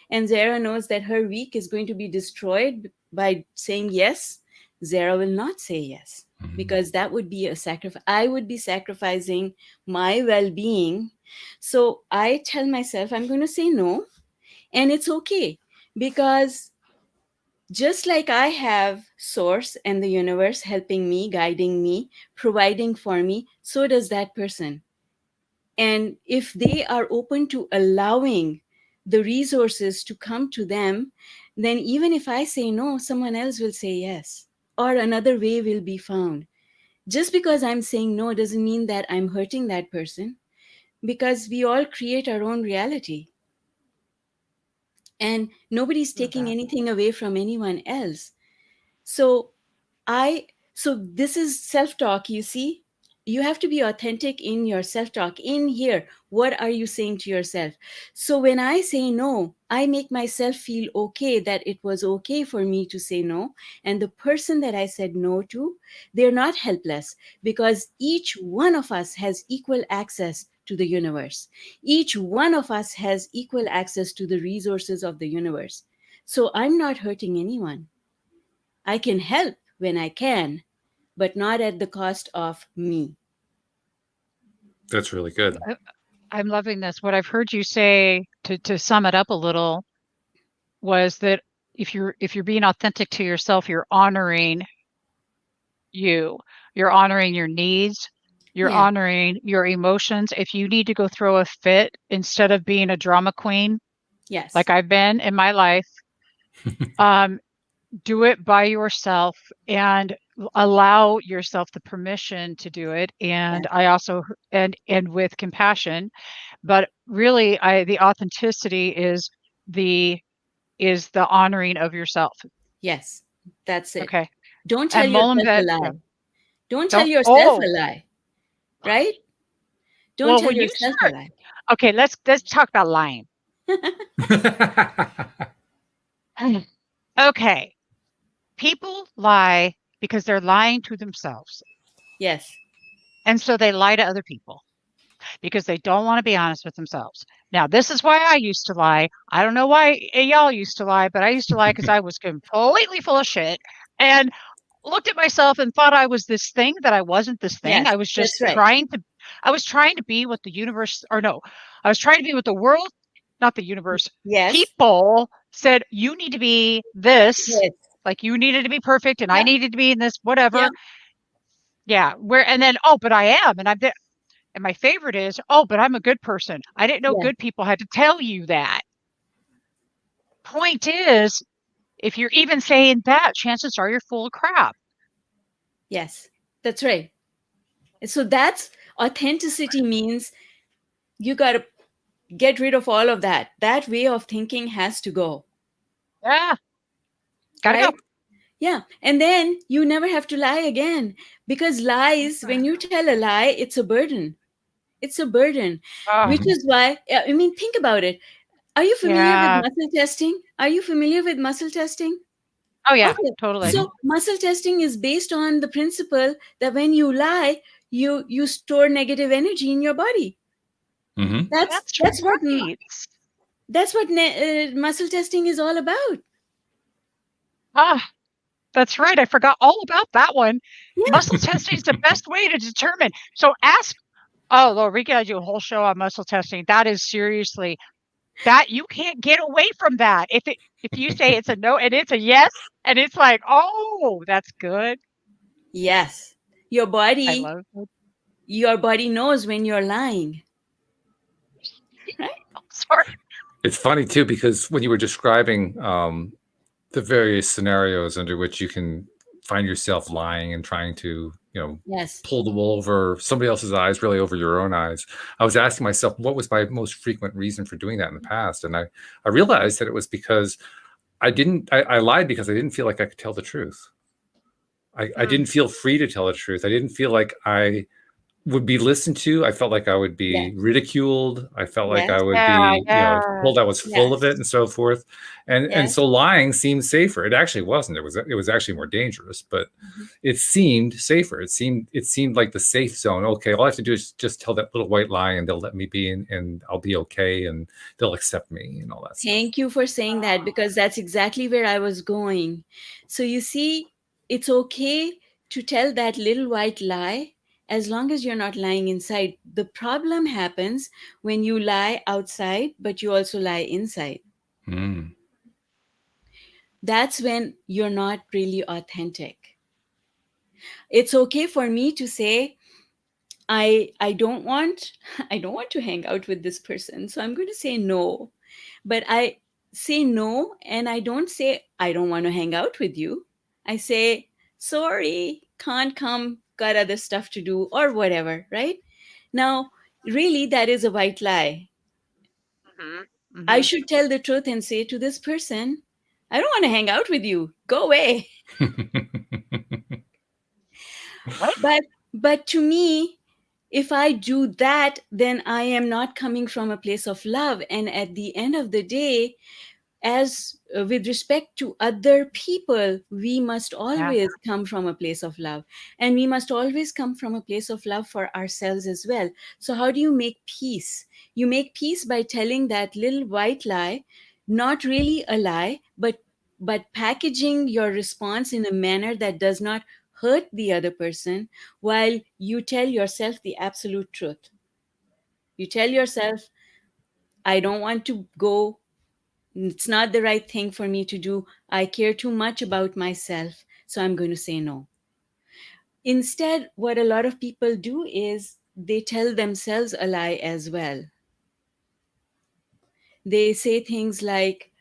and Zehra knows that her week is going to be destroyed by saying yes, Zehra will not say yes, Mhm. because that would be a sacrifice. I would be sacrificing my well being. So I tell myself I'm going to say no, and it's okay, because just like I have source and the universe helping me, guiding me, providing for me, so does that person. And if they are open to allowing the resources to come to them, then even if I say no, someone else will say yes, or another way will be found. Just because I'm saying no doesn't mean that I'm hurting that person, because we all create our own reality and nobody's Love taking that. anything away from anyone else. So I so this is self-talk, you see. You have to be authentic in your self-talk. In here, what are you saying to yourself? So when I say no, I make myself feel okay, that it was okay for me to say no. And the person that I said no to, they're not helpless, because each one of us has equal access to the universe. Each one of us has equal access to the resources of the universe. So I'm not hurting anyone. I can help when I can, but not at the cost of me. That's really good. I'm loving this. What I've heard you say to sum it up a little was that if you're being authentic to yourself, you're honoring you. You're honoring your needs. You're Yeah. honoring your emotions. If you need to go throw a fit instead of being a drama queen, Yes. like I've been in my life, do it by yourself and allow yourself the permission to do it. And I also and with compassion, but really the authenticity is the honoring of yourself. Yes. That's it. Okay. Don't tell And yourself a Mullenbet, lie. Don't tell don't yourself a lie, right? Don't well tell when you yourself a start, lie. okay, let's talk about lying. Okay. People lie because they're lying to themselves. Yes. And so they lie to other people because they don't want to be honest with themselves. Now, this is why I used to lie. I don't know why y'all used to lie, but I used to lie because I was completely full of shit and looked at myself and thought I was this thing that I wasn't this thing. Yes. I was just That's right. I was trying to be what the universe, or no, I was trying to be what the world, not the universe, Yes. people said, you need to be this, Yes. like you needed to be perfect and I Yeah. needed to be in this, whatever. Yeah. Yeah. And then, oh, but I am. And my favorite is, oh, but I'm a good person. I didn't know Yes. good people had to tell you that. Point is, if you're even saying that, chances are you're full of crap. Yes. That's right. So that's authenticity means you got to get rid of all of that. That way of thinking has to go. Yeah. Gotta Right? go. Yeah. And then you never have to lie again, because lies, when you tell a lie, it's a burden. It's a burden, which Oh, is why, I mean, think about it. Are you familiar with yeah. muscle testing? Are you familiar with muscle testing? Oh, yeah. Okay. Totally. So muscle testing is based on the principle that when you lie, you store negative energy in your body. Mm-hmm. That's That's that's what right. that's what muscle testing is all about. Ah, that's right. I forgot all about that one. Yeah. Muscle testing is the best way to determine. So ask, oh, Lord, we gotta do a whole show on muscle testing. That is seriously, that you can't get away from that. If you say it's a no and it's a yes, and it's like, oh, that's good. Yes. Your I body, love it. your body knows when you're lying. Right? Oh, sorry. It's funny too, because when you were describing the various scenarios under which you can find yourself lying and trying to, Yes. pull the wool over somebody else's eyes, really over your own eyes. I was asking myself, what was my most frequent reason for doing that in the past? And I realized that it was because I lied because I didn't feel like I could tell the truth. I didn't feel free to tell the truth. I didn't feel like I would be listened to. I felt like I would Yes. be ridiculed. I felt like I Yes. would Yeah, be, yeah. told I was full of it Yes. and so forth. And Yes. so lying seemed safer. It actually wasn't. It was actually more dangerous, but it seemed safer. It seemed like the safe zone. Okay, all I have to do is just tell that little white lie and they'll let me be in, and I'll be okay and they'll accept me and all that stuff. Thank you for saying that, because that's exactly where I was going. So you see, it's okay to tell that little white lie as long as you're not lying inside. The problem happens when you lie outside, but you also lie inside. Mm. That's when you're not really authentic. It's okay for me to say, I don't want I don't want to hang out with this person, so I'm going to say no. But I say no, and I don't say I don't want to hang out with you. I say sorry, can't come, got other stuff to do, or whatever, right? Now, really, that is a white lie. I should tell the truth and say to this person, I don't want to hang out with you, go away. Right? But to me, if I do that, then I am not coming from a place of love. And at the end of the day, as with respect to other people, we must Yeah. always come from a place of love, and we must always come from a place of love for ourselves as well. So how do you make peace? You make peace by telling that little white lie, not really a lie, but packaging your response in a manner that does not hurt the other person, while you tell yourself the absolute truth. You tell yourself, I don't want to go. It's not the right thing for me to do. I care too much about myself, so I'm going to say no. Instead, what a lot of people do is they tell themselves a lie as well. They say things like,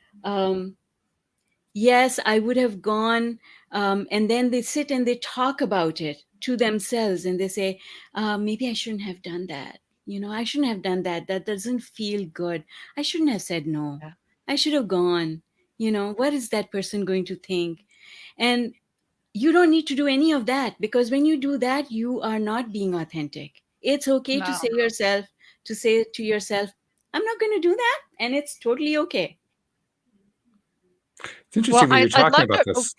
yes, I would have gone. And then they sit and they talk about it to themselves and they say, maybe I shouldn't have done that. I shouldn't have done that. That doesn't feel good. I shouldn't have said no. Yeah. I should have gone. What is that person going to think? And you don't need to do any of that, because when you do that, you are not being authentic. It's okay No. to say to yourself, I'm not going to do that. And it's totally okay. It's interesting when you're I'd talking love about to. this.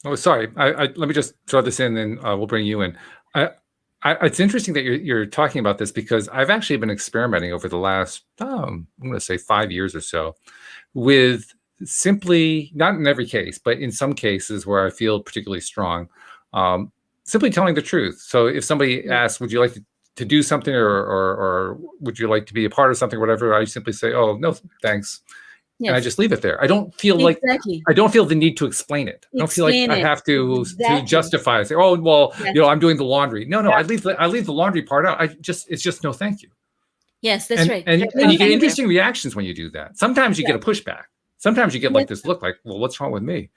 Oh, sorry. Let me just throw this in, and we'll bring you in. It's interesting that you're talking about this, because I've actually been experimenting over the last, I'm going to say 5 years or so, with simply, not in every case, but in some cases where I feel particularly strong, simply telling the truth. So if somebody asks, would you like to do something, or would you like to be a part of something, or whatever, I simply say, oh, no, thanks. Yes. And I just leave it there. I don't feel Exactly. I don't feel the need to explain it. I don't feel like I have to Exactly. justify it. Say, oh, well, Yes. I'm doing the laundry. No, Yeah. I leave the laundry part out. It's just no, thank you. Yes, that's right. And No, you get thank you. interesting reactions when you do that. Sometimes you Yeah. get a pushback. Sometimes you get like Yes. this look like, well, what's wrong with me?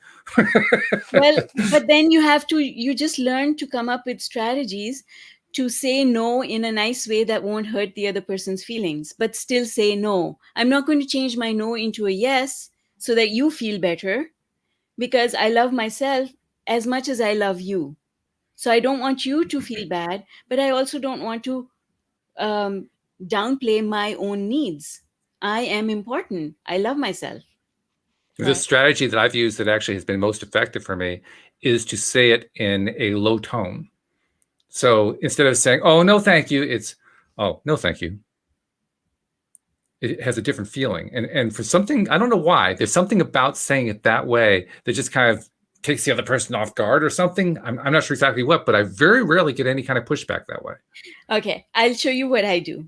Well, but then you just learn to come up with strategies to say no in a nice way that won't hurt the other person's feelings, but still say no. I'm not going to change my no into a yes so that you feel better, because I love myself as much as I love you. So I don't want you to feel bad, but I also don't want to um, downplay my own needs. I am important. I love myself. The strategy that I've used that actually has been most effective for me is to say it in a low tone. So instead of saying, oh, no, thank you, it's, oh, no, thank you. It has a different feeling. And for something, I don't know why, there's something about saying it that way that just kind of takes the other person off guard or something. I'm not sure exactly what, but I very rarely get any kind of pushback that way. Okay, I'll show you what I do.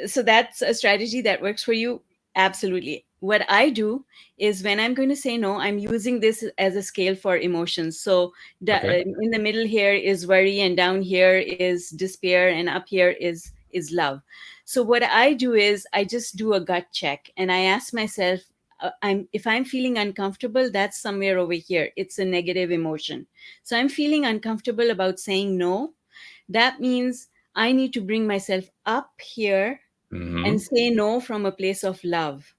So that's a strategy that works for you. Absolutely. What I do is, when I'm going to say no, I'm using this as a scale for emotions. So Okay. in the middle here is worry, and down here is despair, and up here is love. So what I do is I just do a gut check, and I ask myself, if I'm feeling uncomfortable, that's somewhere over here. It's a negative emotion. So I'm feeling uncomfortable about saying no. That means I need to bring myself up here and say no from a place of love.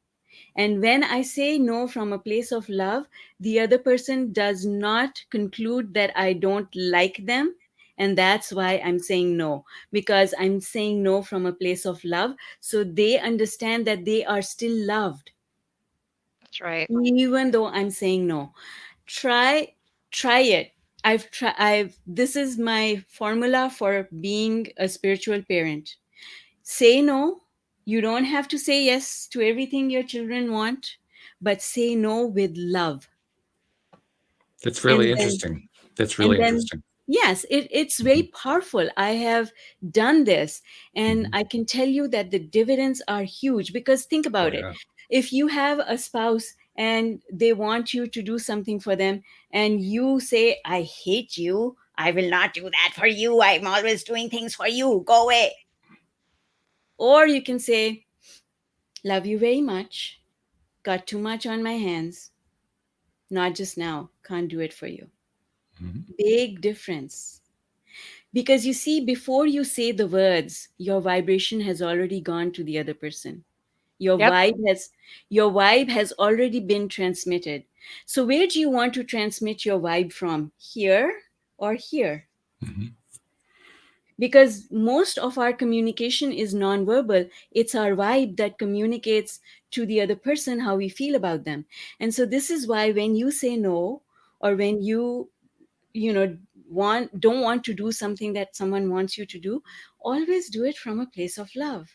And when I say no from a place of love, the other person does not conclude that I don't like them. And that's why I'm saying no, because I'm saying no from a place of love. So they understand that they are still loved, That's right. even though I'm saying no. Try it. This is my formula for being a spiritual parent. Say no. You don't have to say yes to everything your children want, but say no with love. That's And really then interesting. That's and really then interesting. yes, it's very powerful. I have done this, and Mhm. I can tell you that the dividends are huge, because think Oh, about it. yeah. If you have a spouse and they want you to do something for them, and you say, I hate you, I will not do that for you, I'm always doing things for you, go away. Or you can say, love you very much, got too much on my hands, not just now, can't do it for you. Mhm. Big difference. Because you see, before you say the words, your vibration has already gone to the other person. Your Yep. vibe has already been transmitted. So where do you want to transmit your vibe from? Here or here? Mhm. Because most of our communication is nonverbal. It's our vibe that communicates to the other person how we feel about them. And so this is why when you say no, or when you don't want to do something that someone wants you to do, always do it from a place of love,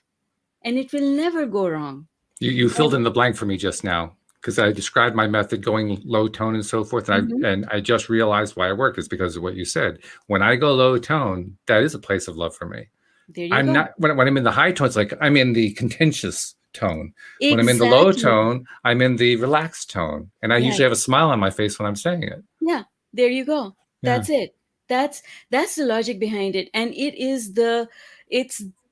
and it will never go wrong. You filled in the blank for me just now, because I described my method going low tone and so forth, and I just realized why it worked is because of what you said. When I go low tone, that is a place of love for me. There you go. Not when I'm in the high tone, it's like I'm in the contentious tone. When I'm in the low tone, I'm in the relaxed tone, and I usually have a smile on my face when I'm saying it. Yeah, there you go. That's it. That's the logic behind it, and it's a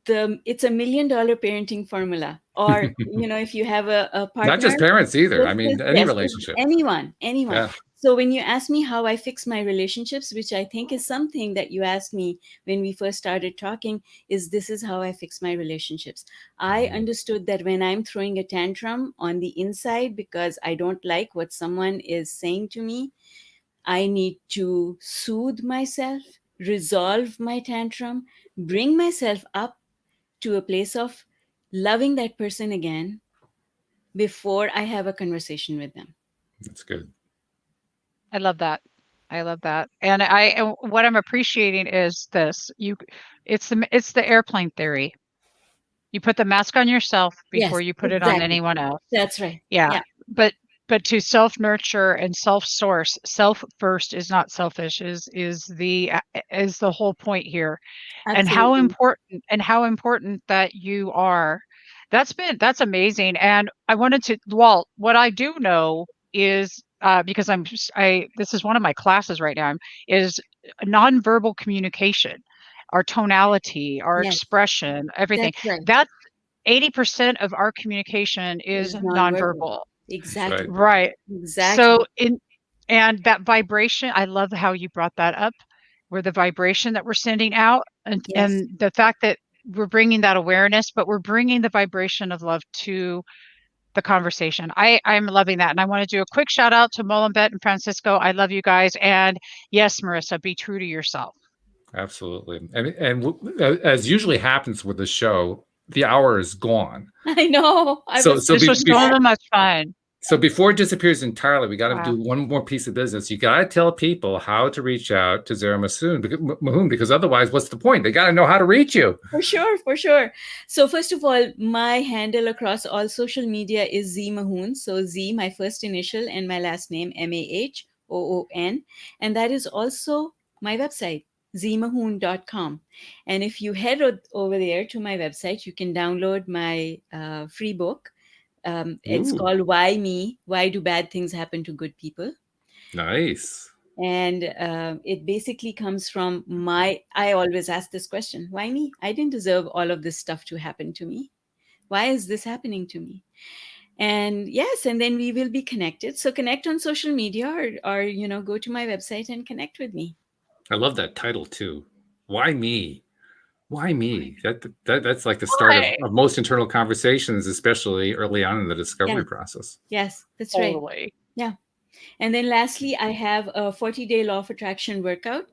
$1 million parenting formula. Or if you have a partner, not just parents either. I mean, any relationship, anyone. Yeah. So when you ask me how I fix my relationships, which I think is something that you asked me when we first started talking, this is how I fix my relationships. I understood that when I'm throwing a tantrum on the inside because I don't like what someone is saying to me, I need to soothe myself, resolve my tantrum, bring myself up to a place of loving that person again before I have a conversation with them. That's good. I love that. And what I'm appreciating is this. It's the airplane theory. You put the mask on yourself before you put it on anyone else. That's right. Yeah. But to self-nurture and self-source, self first is not selfish, is the whole point here. Absolutely. And how important that you are. That's amazing. And I wanted to, Walt, what I do know is because this is one of my classes right now, is nonverbal communication, our tonality, our expression, everything. That's right. That's 80% of our communication is nonverbal. Exactly. Right. Exactly. So and that vibration, I love how you brought that up, where the vibration that we're sending out and the fact that we're bringing that awareness, but we're bringing the vibration of love to the conversation. I'm loving that. And I want to do a quick shout out to Mullenbet and Francisco. I love you guys. And yes, Marissa, be true to yourself. Absolutely. And as usually happens with the show, the hour is gone. I know. This was so much fun. So before it disappears entirely, we got to do one more piece of business. You got to tell people how to reach out to Zehra Mahoon, because otherwise, what's the point? They got to know how to reach you. For sure. So first of all, my handle across all social media is Z Mahoon. So Z, my first initial, and my last name, Mahoon. And that is also my website, zmahoon.com. And if you head over there to my website, you can download my free book. It's called Why Me? Why Do Bad Things Happen to Good People? Nice. And it basically comes from I always ask this question, why me? I didn't deserve all of this stuff to happen to me. Why is this happening to me? And and then we will be connected. So connect on social media or go to my website and connect with me. I love that title too. Why me? Why me? That's like the start of most internal conversations, especially early on in the discovery process. Yes, that's right. Yeah. And then lastly, I have a 40-day law of attraction workout,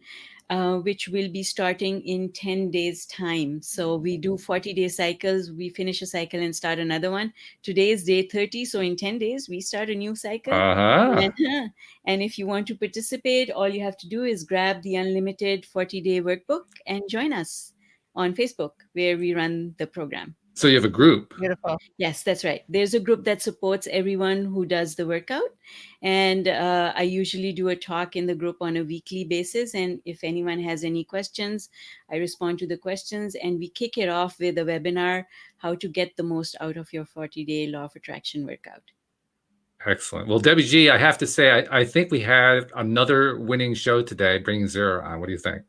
which will be starting in 10 days time. So we do 40-day cycles. We finish a cycle and start another one. Today is day 30. So in 10 days, we start a new cycle. And if you want to participate, all you have to do is grab the unlimited 40-day workbook and join us on Facebook, where we run the program. So you have a group. Beautiful. Yes, that's right. There's a group that supports everyone who does the workout. And I usually do a talk in the group on a weekly basis. And if anyone has any questions, I respond to the questions. And we kick it off with a webinar, how to get the most out of your 40-day law of attraction workout. Excellent. Well, Debbie G, I have to say, I think we had another winning show today, bringing Zehra on. What do you think?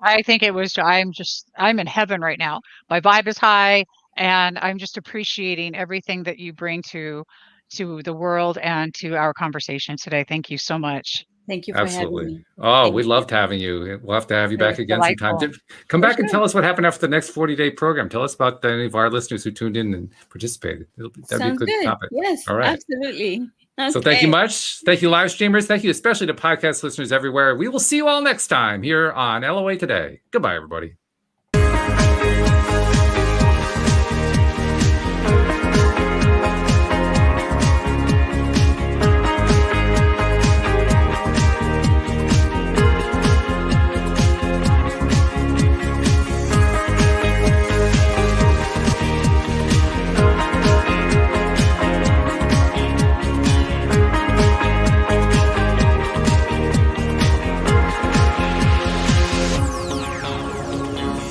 I think it was, I'm in heaven right now. My vibe is high, and I'm just appreciating everything that you bring to the world and to our conversation today. Thank you so much. Thank you for having me. Oh, we loved having you. We'll have to have you back again sometime. Come back and tell us what happened after the next 40-day program. Tell us about any of our listeners who tuned in and participated. That'd be a good topic. Yes, all right. Absolutely. Okay. So thank you much. Thank you, live streamers. Thank you, especially to podcast listeners everywhere. We will see you all next time here on LOA Today. Goodbye, everybody.